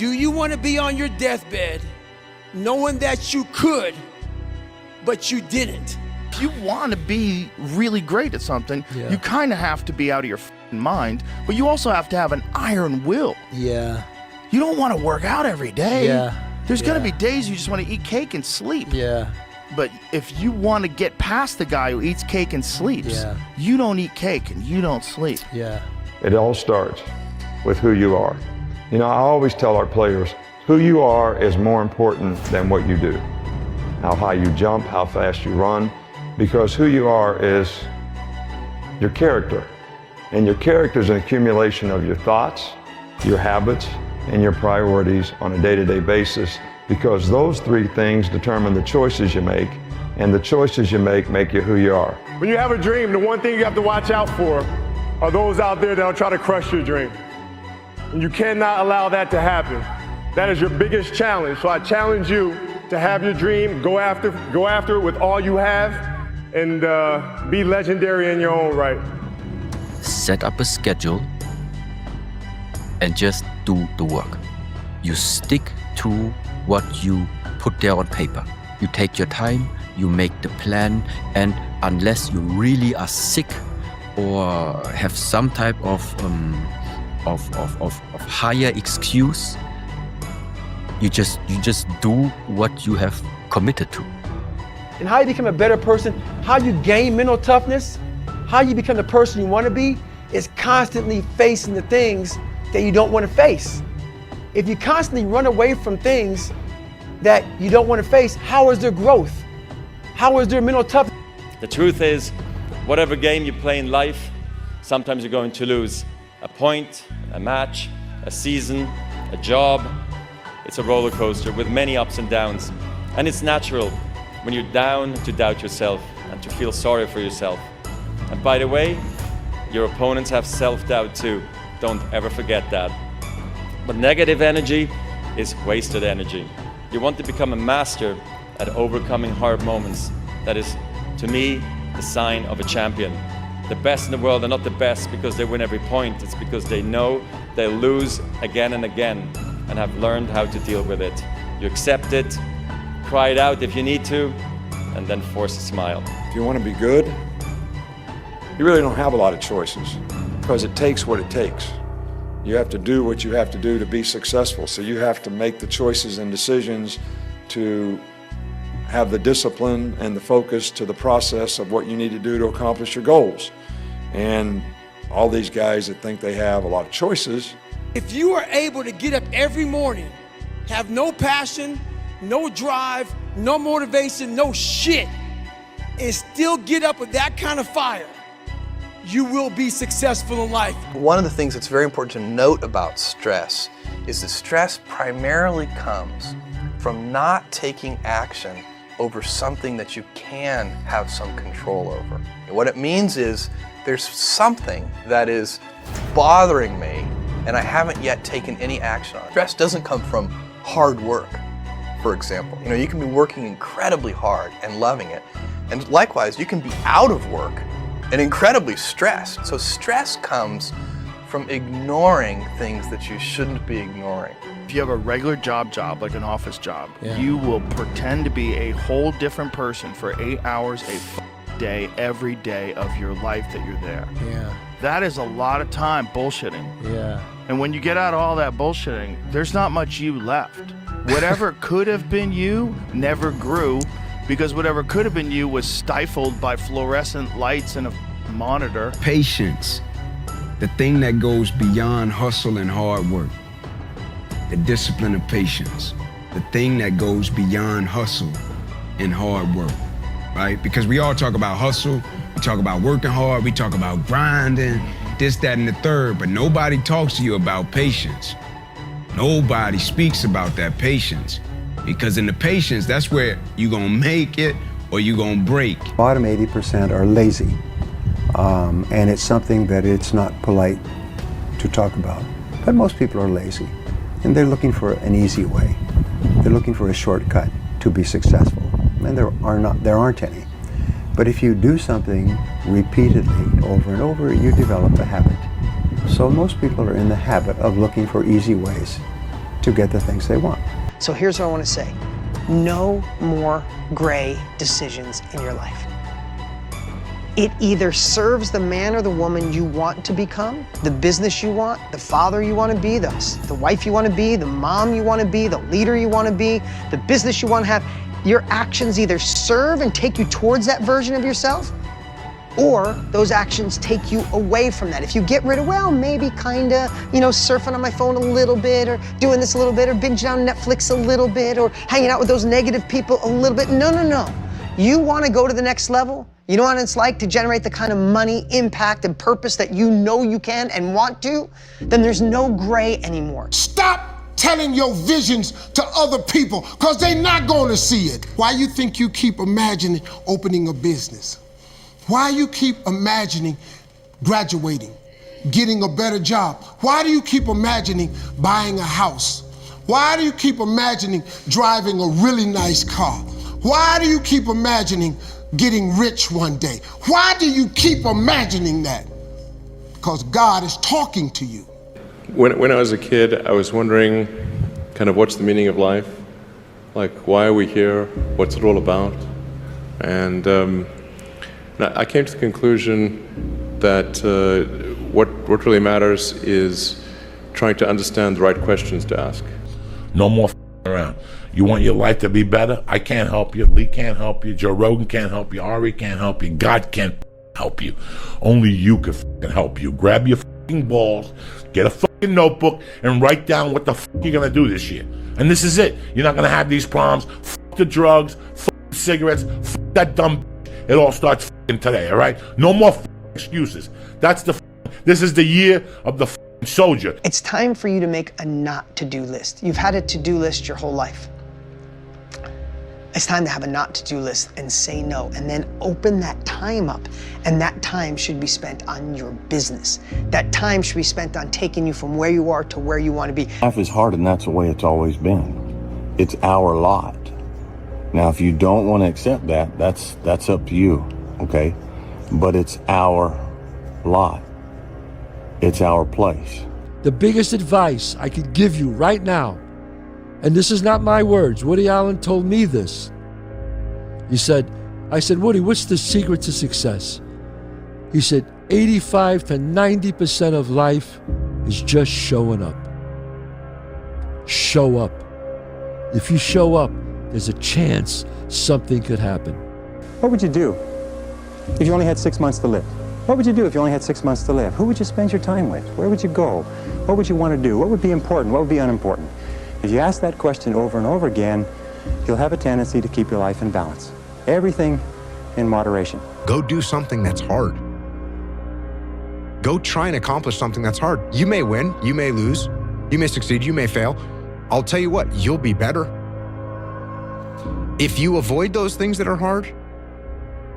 Do you want to be on your deathbed knowing that you could, but you didn't? If you want to be really great at something, you kind of have to be out of your mind, but you also have to have an iron will. Yeah. You don't want to work out every day. Yeah. There's going to be days you just want to eat cake and sleep. Yeah. But if you want to get past the guy who eats cake and sleeps, you don't eat cake and you don't sleep. Yeah. It all starts with who you are. You know, I always tell our players, who you are is more important than what you do. How high you jump, how fast you run, because who you are is your character. And your character is an accumulation of your thoughts, your habits, and your priorities on a day-to-day basis, because those three things determine the choices you make, and the choices you make you who you are. When you have a dream, the one thing you have to watch out for are those out there that'll try to crush your dream. And you cannot allow that to happen. That is your biggest challenge. So I challenge you to have your dream, go after it with all you have, and be legendary in your own right. Set up a schedule and just do the work. You stick to what you put there on paper. You take your time, you make the plan, and unless you really are sick or have some type of higher excuse, you just do what you have committed to. And how you become a better person, how you gain mental toughness, how you become the person you want to be, is constantly facing the things that you don't want to face. If you constantly run away from things that you don't want to face, how is there growth? How is there mental toughness? The truth is, whatever game you play in life, sometimes you're going to lose. A point, a match, a season, a job. It's a roller coaster with many ups and downs. And it's natural when you're down to doubt yourself and to feel sorry for yourself. And by the way, your opponents have self-doubt too. Don't ever forget that. But negative energy is wasted energy. You want to become a master at overcoming hard moments. That is, to me, the sign of a champion. The best in the world are not the best because they win every point. It's because they know they'll lose again and again and have learned how to deal with it. You accept it, cry it out if you need to, and then force a smile. If you want to be good, you really don't have a lot of choices because it takes what it takes. You have to do what you have to do to be successful. So you have to make the choices and decisions to have the discipline and the focus to the process of what you need to do to accomplish your goals. And all these guys that think they have a lot of choices. If you are able to get up every morning, have no passion, no drive, no motivation, no shit, and still get up with that kind of fire, you will be successful in life. One of the things that's very important to note about stress is that stress primarily comes from not taking action over something that you can have some control over. And what it means is there's something that is bothering me and I haven't yet taken any action on it. Stress doesn't come from hard work, for example. You know, you can be working incredibly hard and loving it. And likewise, you can be out of work and incredibly stressed. So stress comes from ignoring things that you shouldn't be ignoring. If you have a regular job like an office job, you will pretend to be a whole different person for 8 hours a day, every day of your life that you're there. Yeah. That is a lot of time bullshitting. Yeah. And when you get out of all that bullshitting, there's not much you left. Whatever could have been you never grew, because whatever could have been you was stifled by fluorescent lights and a monitor. Patience, the thing that goes beyond hustle and hard work. The discipline of patience, the thing that goes beyond hustle and hard work, right? Because we all talk about hustle, we talk about working hard, we talk about grinding, this, that, and the third, but nobody talks to you about patience. Nobody speaks about that patience. Because in the patience, that's where you're gonna make it or you're gonna break. Bottom 80% are lazy, and it's something that it's not polite to talk about. But most people are lazy, and they're looking for an easy way. They're looking for a shortcut to be successful, and there aren't any. But if you do something repeatedly, over and over, you develop a habit. So most people are in the habit of looking for easy ways to get the things they want. So here's what I want to say. No more gray decisions in your life. It either serves the man or the woman you want to become, the business you want, the father you want to be, the wife you want to be, the mom you want to be, the leader you want to be, the business you want to have. Your actions either serve and take you towards that version of yourself, or those actions take you away from that. If you get rid of, well, maybe kinda, surfing on my phone a little bit, or doing this a little bit, or binging on Netflix a little bit, or hanging out with those negative people a little bit. No. You wanna go to the next level? You know what it's like to generate the kind of money, impact, and purpose that you know you can and want to? Then there's no gray anymore. Stop telling your visions to other people, because they're not gonna see it. Why you think you keep imagining opening a business? Why you keep imagining graduating, getting a better job? Why do you keep imagining buying a house? Why do you keep imagining driving a really nice car? Why do you keep imagining getting rich one day? Why do you keep imagining that? Because God is talking to you. When I was a kid, I was wondering kind of what's the meaning of life? Like, why are we here? What's it all about? And I came to the conclusion that what really matters is trying to understand the right questions to ask. No more around. You want your life to be better? I can't help you. Lee can't help you. Joe Rogan can't help you. Ari can't help you. God can't help you. Only you can help you. Grab your balls, get a notebook, and write down what the you're gonna do this year. And this is it. You're not gonna have these problems. The drugs, the cigarettes, that dumb. It all starts today, all right? No more excuses. This is the year of the soldier. It's time for you to make a not to-do list. You've had a to-do list your whole life. It's time to have a not to-do list and say no, and then open that time up. And that time should be spent on your business. That time should be spent on taking you from where you are to where you want to be. Life is hard, and that's the way it's always been. It's our lot. Now, if you don't want to accept that, that's up to you, okay? But it's our lot. It's our place. The biggest advice I could give you right now, and this is not my words, Woody Allen told me this. I said, Woody, what's the secret to success? He said, 85 to 90% of life is just showing up. Show up. If you show up, there's a chance something could happen. What would you do if you only had 6 months to live? What would you do if you only had 6 months to live? Who would you spend your time with? Where would you go? What would you want to do? What would be important? What would be unimportant? If you ask that question over and over again, you'll have a tendency to keep your life in balance. Everything in moderation. Go do something that's hard. Go try and accomplish something that's hard. You may win, you may lose, you may succeed, you may fail. I'll tell you what, you'll be better. If you avoid those things that are hard,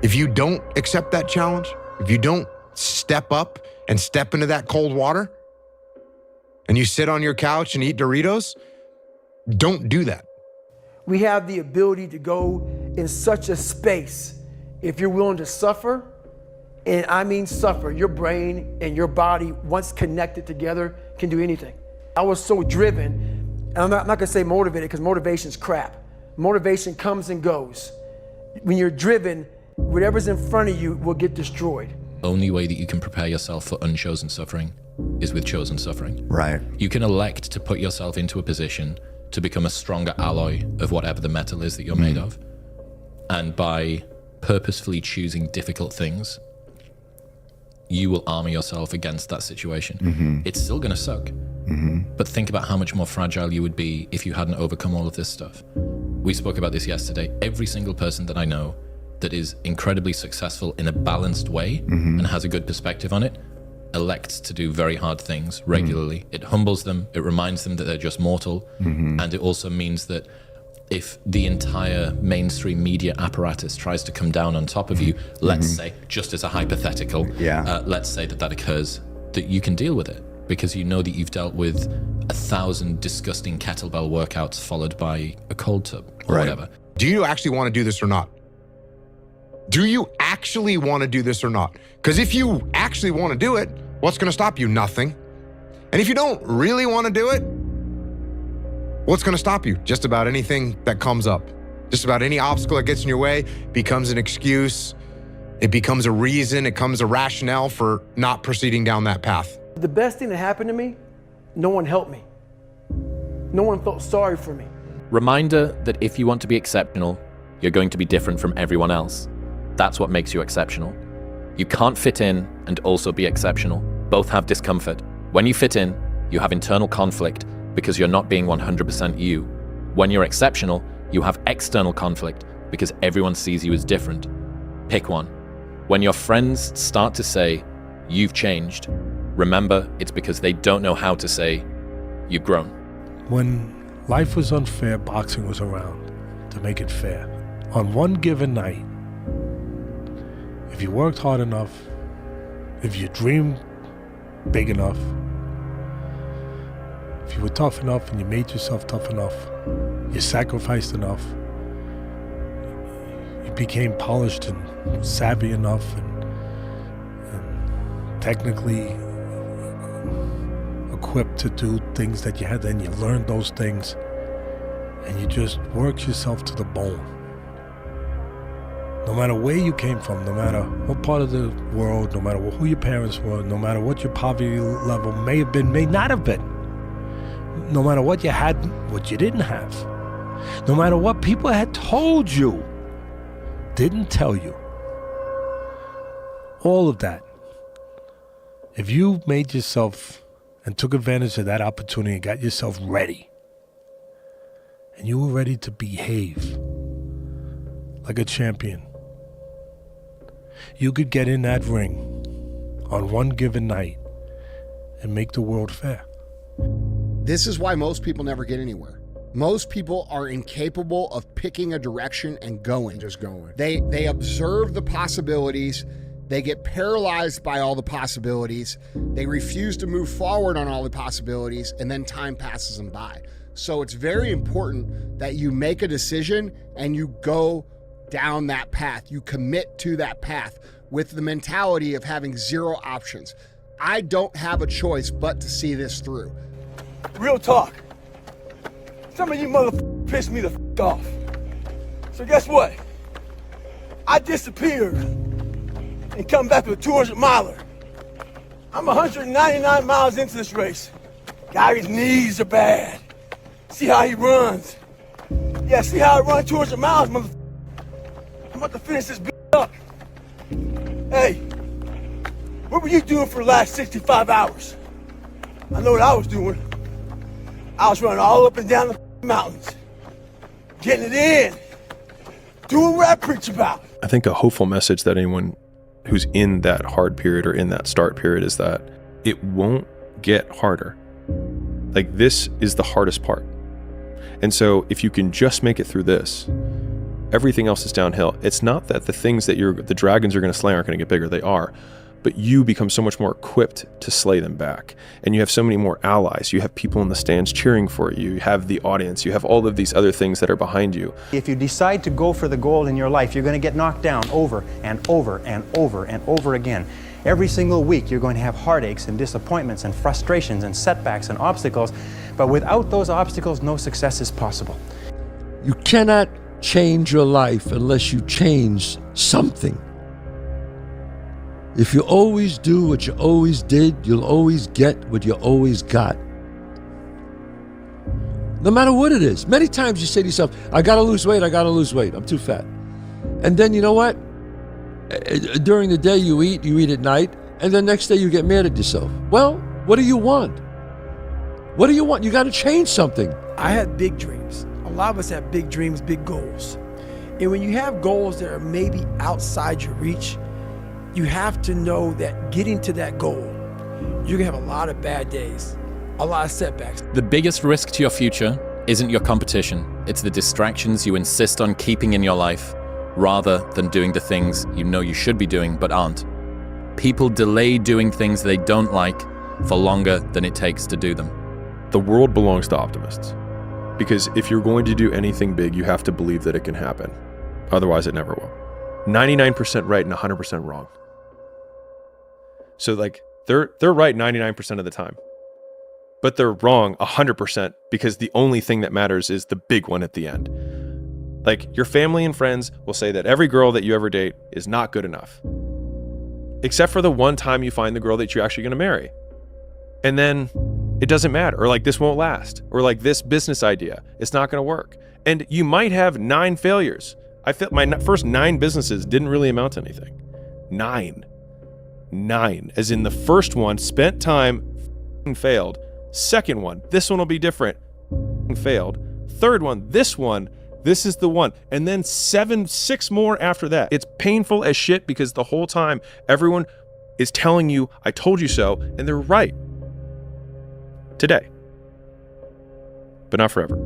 if you don't accept that challenge, if you don't step up and step into that cold water, and you sit on your couch and eat Doritos, don't do that. We have the ability to go in such a space if you're willing to suffer, and I mean suffer. Your brain and your body, once connected together, can do anything. I was so driven, and I'm not gonna say motivated, because motivation's crap. Motivation comes and goes. When you're driven, whatever's in front of you will get destroyed. Only way that you can prepare yourself for unchosen suffering is with chosen suffering. Right. You can elect to put yourself into a position to become a stronger alloy of whatever the metal is that you're made of. And by purposefully choosing difficult things, you will armor yourself against that situation. It's still gonna suck, but think about how much more fragile you would be if you hadn't overcome all of this stuff. We spoke about this yesterday. Every single person that I know that is incredibly successful in a balanced way and has a good perspective on it, elects to do very hard things regularly. It humbles them, it reminds them that they're just mortal, and it also means that if the entire mainstream media apparatus tries to come down on top of you, let's say, just as a hypothetical, let's say that occurs, that you can deal with it because you know that you've dealt with 1,000 disgusting kettlebell workouts followed by a cold tub or whatever. Do you actually want to do this or not? Do you actually want to do this or not? Because if you actually want to do it, what's going to stop you? Nothing. And if you don't really want to do it, What's going to stop you? Just about anything that comes up. Just about any obstacle that gets in your way becomes an excuse. It becomes a reason. It becomes a rationale for not proceeding down that path. The best thing that happened to me, no one helped me. No one felt sorry for me. Reminder that if you want to be exceptional, you're going to be different from everyone else. That's what makes you exceptional. You can't fit in and also be exceptional. Both have discomfort. When you fit in, you have internal conflict because you're not being 100% you. When you're exceptional, you have external conflict because everyone sees you as different. Pick one. When your friends start to say, you've changed, remember it's because they don't know how to say, you've grown. When life was unfair, boxing was around to make it fair. On one given night, if you worked hard enough, if you dreamed big enough, if you were tough enough and you made yourself tough enough, you sacrificed enough, you became polished and savvy enough and technically equipped to do things that you had, then you learned those things and you just worked yourself to the bone. No matter where you came from, no matter what part of the world, no matter who your parents were, no matter what your poverty level may have been, may not have been, no matter what you had, what you didn't have, no matter what people had told you, didn't tell you, all of that, if you made yourself and took advantage of that opportunity and got yourself ready, and you were ready to behave like a champion, you could get in that ring on one given night and make the world fair. This is why most people never get anywhere. Most people are incapable of picking a direction and going. Just going. They observe the possibilities. They get paralyzed by all the possibilities. They refuse to move forward on all the possibilities, and then time passes them by. So it's very important that you make a decision and you go down that path. You commit to that path with the mentality of having zero options. I don't have a choice but to see this through. Real talk. Some of you motherfuckers pissed me the f off. So guess what? I disappeared and come back with a 200 miler. I'm 199 miles into this race. Guy's knees are bad. See how he runs. Yeah, see how I run 200 miles, motherfucker. I'm about to finish this bitch up. Hey, what were you doing for the last 65 hours? I know what I was doing. I was running all up and down the mountains, getting it in, doing what I preach about. I think a hopeful message that anyone who's in that hard period or in that start period is that it won't get harder. Like, this is the hardest part. And so if you can just make it through this, everything else is downhill. It's not that the things that the dragons are going to slay aren't going to get bigger. They are. But you become so much more equipped to slay them back. And you have so many more allies. You have people in the stands cheering for you. You have the audience. You have all of these other things that are behind you. If you decide to go for the goal in your life, you're going to get knocked down over and over and over and over again. Every single week, you're going to have heartaches and disappointments and frustrations and setbacks and obstacles. But without those obstacles, no success is possible. You cannot change your life unless you change something. If you always do what you always did, you'll always get what you always got. No matter what it is. Many times you say to yourself, I gotta lose weight, I'm too fat. And then you know what? During the day you eat at night, and then next day you get mad at yourself. Well, what do you want? What do you want? You gotta change something. I had big dreams. A lot of us have big dreams, big goals. And when you have goals that are maybe outside your reach, you have to know that getting to that goal, you're gonna have a lot of bad days, a lot of setbacks. The biggest risk to your future isn't your competition. It's the distractions you insist on keeping in your life, rather than doing the things you know you should be doing but aren't. People delay doing things they don't like for longer than it takes to do them. The world belongs to optimists. Because if you're going to do anything big, you have to believe that it can happen. Otherwise, it never will. 99% right and 100% wrong. So like they're right 99% of the time. but they're wrong 100% because the only thing that matters is the big one at the end. Like, your family and friends will say that every girl that you ever date is not good enough, except for the one time you find the girl that you're actually going to marry. And then it doesn't matter, or like this won't last, or like this business idea, it's not going to work. And you might have 9 failures. I felt my first 9 businesses didn't really amount to anything. 9, as in the first one, spent time, failed. Second one, this one will be different, failed. Third one, this is the one. And then 6 more after that. It's painful as shit because the whole time everyone is telling you, I told you so, and they're right. Today. But not forever.